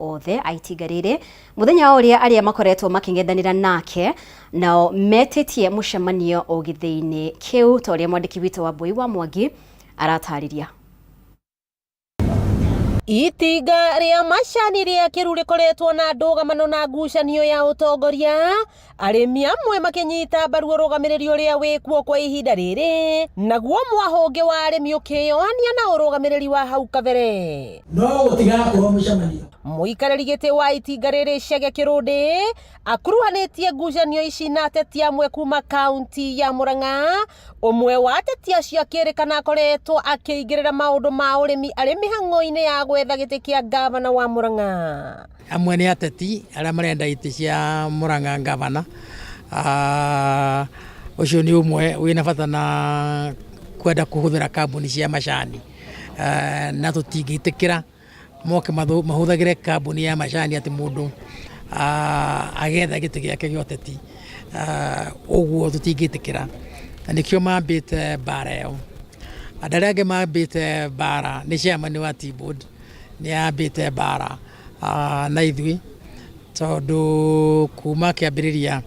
othe aitigarire muthenya uria aria makoretwo makingethanira nake nao metitie mucemanio ogithiini kiu toria mwandiki wito wa Boi wa Mwangi aratariria. Itinga ria macani ria kiru rikoretwo na ndugamano na ngucanio ya utongoria, arimi amwe makinyita mbaru urugamiriri uria wikuo kwa ihinda riri, naguo mwahungi wa arimi ukioania na urugamiriri wa hau kabere no gutigakorwo mucemanio. Muikariri giti wa itinga riri Chege Kirundi akuruhanitie ngucanio ici na ateti amwe kuma kaunti ya Murang'a. Umwe wa ateti acio akirikana akoretwo akiingirira maundu ma urimi ari mihang'o-ini ya gwetha giti kia gavana wa Murang'a. Amwe ni ateti aria marenda iti cia Murang'a gavana. Ucio ni umwe wina bata na kwenda kuhuthira kambuni cia macani, na tutingitikira moke mahuthagire kambuni ya macani ati mundu agetha giti giake gya uteti. Uguo tutingitikira, na nikio mambite bara yo. Adarege mambite bara ni chairman wa T-board ni ambite bara na ithui tondu kuma kiambiriria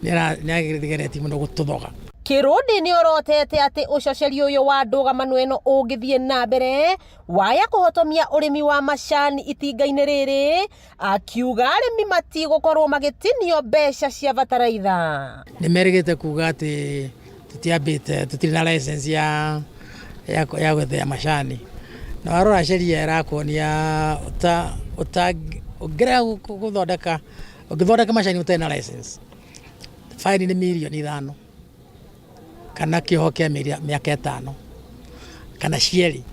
ni agirigireti muno gututhoga. Kirundi ni orotete ati ucoceri uyu wa ndugamano ino ungithie na mbere waya kuhotomia urimi wa macani itinga-ini riri, akiuga arimi matigukorwo magitinio mbeca cia bataraitha. Nimerigite kuga ati tutiri na license ya gwethia macani, na warora sheria irakonia ugira guthondeka macani utari na license, fine ni milioni 5 kana kiho kia miaka 5 kana cieri.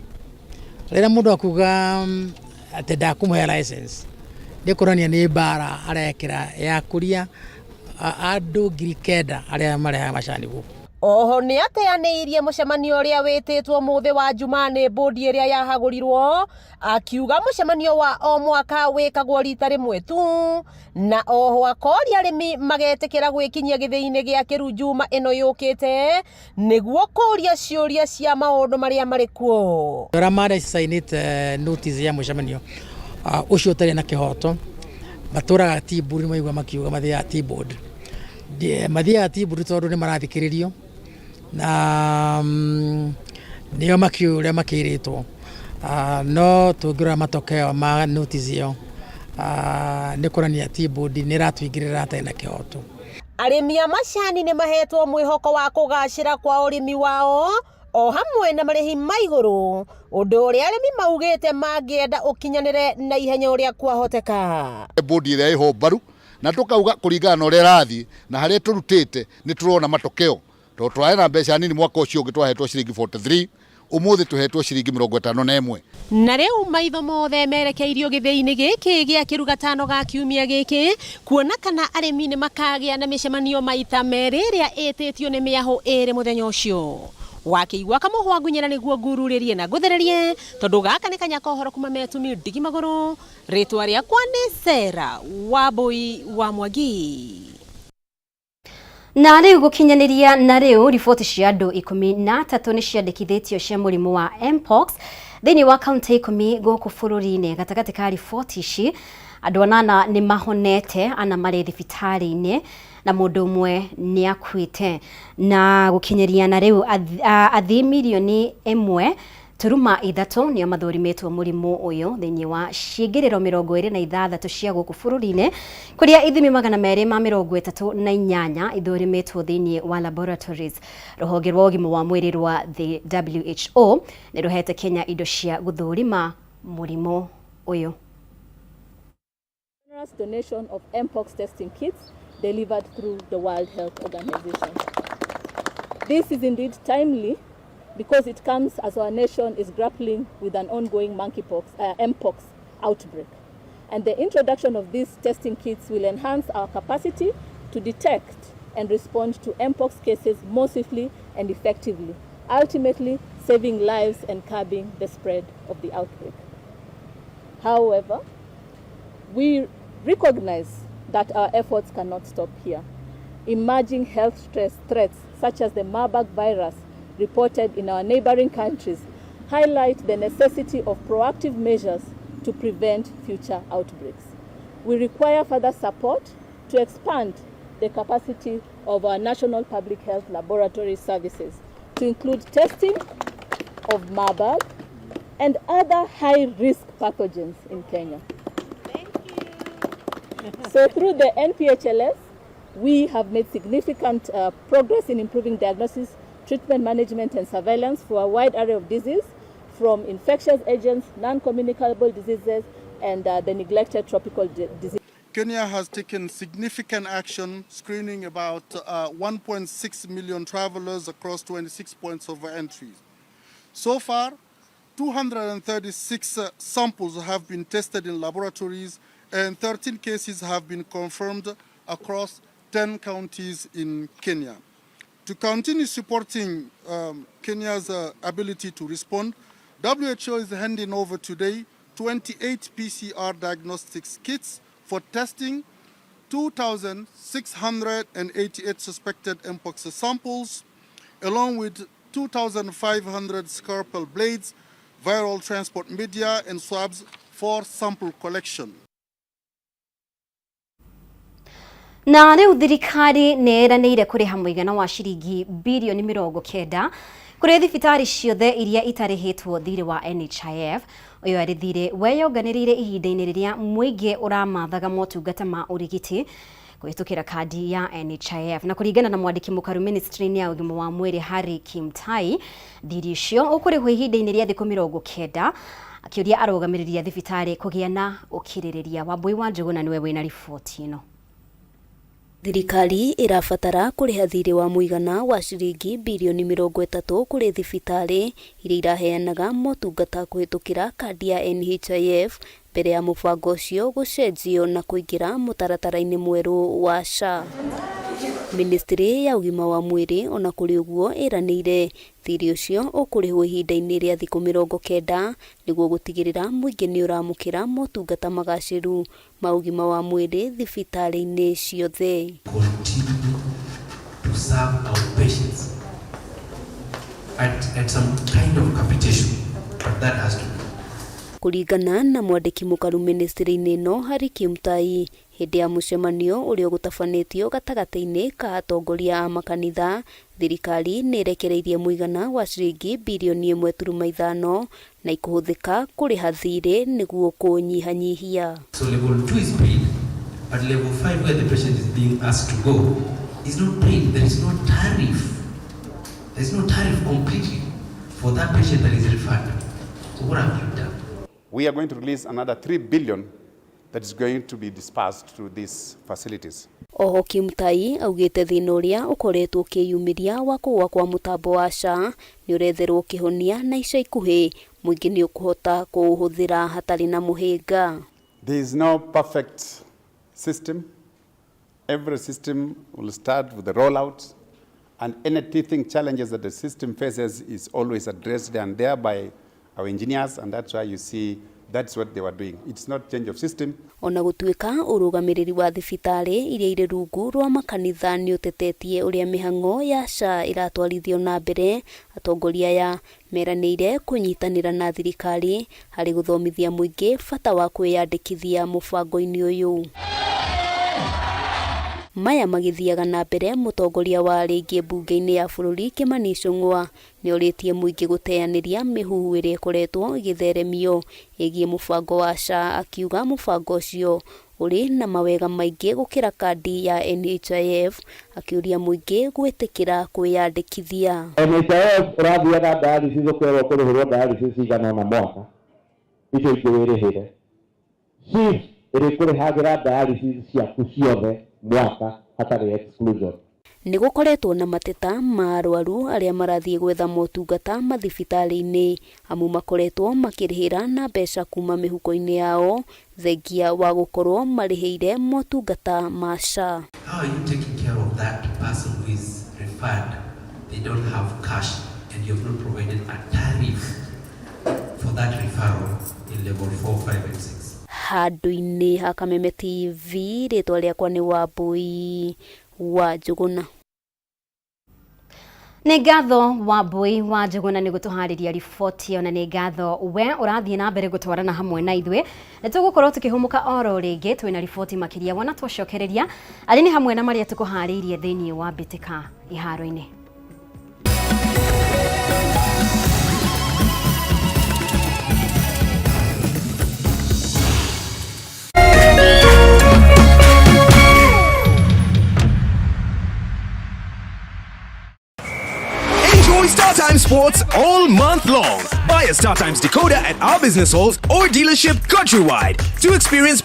Rira mundu akuga ati ndakumuhe license ni kuronia ni bara arekira ya kuria andu 9,000 aria mareha macani guku. Oho ni ateaniirie mucemanio uria wititwo muthi wa Jumani bodi iria yahagurirwo, akiuga mucemanio wa o mwaka wikagwo rita rimwe tu, na oho akoria arimi magetikira gwikinyia githii-ini gia kiru juma ino yukite niguo kuria ciuria cia maundu maria mari kuo. Ora mara signite notice ya mucemanio ucio tari na kihoto maturaga T-board maigwa makiuga mathia T-board mathia T-board tondu ni marathikiririo na niyo makiuria makiritwo no tungira matokeo ma notice iyo ni kurania T-board ni ratuingirira atari na kihoto. Arimi a macani ni mahetwo mwihoko wa kugacira kwa urimi wao o hamwe na marihi maiguru, undu uria arimi maugite mangienda ukinyanire na ihenya uria kwahoteka. Bodi iria iho baru na tukauga kuringana na uria rathi na haria turutite ni turona matokeo. To twae na mbeca nini mwaka ucio gitwahetwo ciringi 43, umuthi tuhetwo ciringi 51. Na riu maitho mothe merekeirio githii-ini giki gia kiru gatano ga kiumia giki kuona kana arimi ni makagia na micemanio maita meri iria ititio ni miaho iri muthenya ucio. Wakiigua kamuhwa ngunyera niguo ngururirie na nguthererie tondu gaka ni kanya kohoro kuma metumi ndigi maguru. Ritwa riakwa ni Sera wa Boi wa Mwangi. Na riu gukinyaniria na riu riboti cia andu 13 ni ciandikithitio cia murimu wa Mpox thiini wa kaunti 10 guku bururi-ini. Gatagati ka riboti ici andu 8 ni mahonete, ana mari thibitari-ini na mundu umwe ni akuite. Na gukinyeria na riu athii milioni 1.3 nio mathurimitwo murimu uyu thiini wa ciingiriro 26 cia guku bururi-ini, kuria ithimi 238 ithurimitwo thiini wa laboratories. Ruhonge rwa ugima wa mwiri rwa the WHO ni ruhete Kenya indo cia guthurima murimu uyu. Donation of Mpox testing kits delivered through the World Health Organization. This is indeed timely because it comes as our nation is grappling with an ongoing Mpox outbreak. And the introduction of these testing kits will enhance our capacity to detect and respond to Mpox cases more swiftly and effectively, ultimately saving lives and curbing the spread of the outbreak. However, we recognize that our efforts cannot stop here. Emerging health threats such as the Marburg virus reported in our neighboring countries highlight the necessity of proactive measures to prevent future outbreaks. We require further support to expand the capacity of our national public health laboratory services to include testing of Marburg and other high-risk pathogens in Kenya. Thank you. So through the NPHLS, we have made significant progress in improving diagnosis, treatment, management, and surveillance for a wide array of disease, from infectious agents, non-communicable diseases, and the neglected tropical disease. Kenya has taken significant action, screening about 1.6 million travelers across 26 points of entry. So far, 236 samples have been tested in laboratories, and 13 cases have been confirmed across 10 counties in Kenya. To continue supporting Kenya's ability to respond, WHO is handing over today 28 PCR diagnostics kits for testing 2,688 suspected Mpox samples, along with 2,500 scalpel blades, viral transport media, and swabs for sample collection. Na riu thirikari neranire kuriha muigana wa ciringi bilioni 90 kuri thibitari ciothe iria itarihitwo thiri wa NHIF. Uyu ari thire weyonganirire ihinda-ini riria muingi uramathaga motungata ma urigiti kuhitukira kadi ya NHIF. Na kuringana na mwandiki mukaru ministry-ini ya ugima wa mwiri Harry Kimtai, thiri icio ukurihwo ihinda-ini ria thiku 90 akiuria arugamiriria thibitari kugia na ukiririria. Wambui wa Njuguna niwe wina riboti ino. Thirikari irabatara kuriha thirĩ wa muigana wa ciringi bilioni 30 kuri thibitari iria iraheanaga motungata kuhitukira kadi ya NHIF mbere ya mubango ucio gucenjio na kuingira mutaratara-ini mweru wa SHA. Ministry ya ugima wa mwiri ona kuri uguo iranire thirĩ ucio ukurihwo ihinda-ini ria thiku 90 niguo gutigirira muingi ni uramukira motungata magaciru ma ugima wa mwiri thibitari-ini ciothe. Continue to serve our patients at some kind of capitation, but that has to be. Kuringana na mwandiki mukaru ministry-ini ino Harry Kimtai, hindi ya mucemanio uria gutafanitio gatagati-ini ka atongoria a makanitha, thirikari ni irekereirie muigana wa ciringi bilioni 1.5 na ikuhuthika kuriha thirĩ niguo kunyihanyihia. So level 2 is paid, but level 5 where the patient is being asked to go is not paid. There is no tariff. There is no tariff completely for that patient that is referred. So what have you done? We are going to release another 3 billion that is going to be dispersed to these facilities. Oho Kimtai augite thina uria ukoretwo ukiyumiria wa kugwa kwa mutambo wa SHA ni uretherwo kihonia na ica ikuhi muingi ni ukuhota kuuhuthira hatari na muhinga. There is no perfect system. Every system will start with the rollout, and any teething challenges that the system faces is always addressed and there by our engineers, and that's why you see that's what they were doing. It's not change of system. Ona gutuika urugamiriri wa thibitari iria iri rungu rwa makanitha ni utetetie uria mihango ya SHA iratwarithio na mbere, atongoria ya meranire kunyitanira na thirikari hari guthomithia muingi bata wa kwiyandikithia mubango-ini uyu. Maya magithiaga na mbere, mutongoria wa rĩngĩ bunge-ini ya bũrũri Kimani Ichung'wa ni oritie muingi guteaniria mihuhu iria ikoretwo igitheremio igie mubango wa SHA, akiuga mubango ucio uri na mawega maingi gukira kadi ya NHIF, akiuria muingi gwitikira kwiyandikithia. NHIF urathiaga dialysis ukwerwo kurihirwo dialysis igana na mwaka icio ingĩ wirihire SHIF irikurihagira dialysis ciaku ciothe mwaka hatari exclusion. Ni gukoretwo na mateta ma arwaru aria marathie gwetha motungata mathibitari-ini, amu makoretwo makirihira na mbeca kuma mihuko-ini yao thengia wa gukorwo marihire motungata ma SHA. How are you taking care of that person who is referred? They don't have cash and you have not provided a tariff for that referral in level 4, 5 and 6. Handu-ini ha Kameme TV, ritwa riakwa ni Wambui wa Njuguna. Nĩ ngatho wa Mbui wa Njuguna nĩ gũtũharĩria riboti ona nĩ ngatho we ũrathiĩ na mbere gũtwarana hamwe na ithuĩ nĩ tũgũkorwo tũkĩhũmũka oro rĩngĩ twĩna riboti makĩria wona twacokereria arĩ nĩ hamwe na marĩa tũkũharĩirie thĩinĩ wa mbĩtĩka iharo-inĩ. StarTimes Sports all month long. Buy a StarTimes decoder at our business halls or dealership countrywide to experience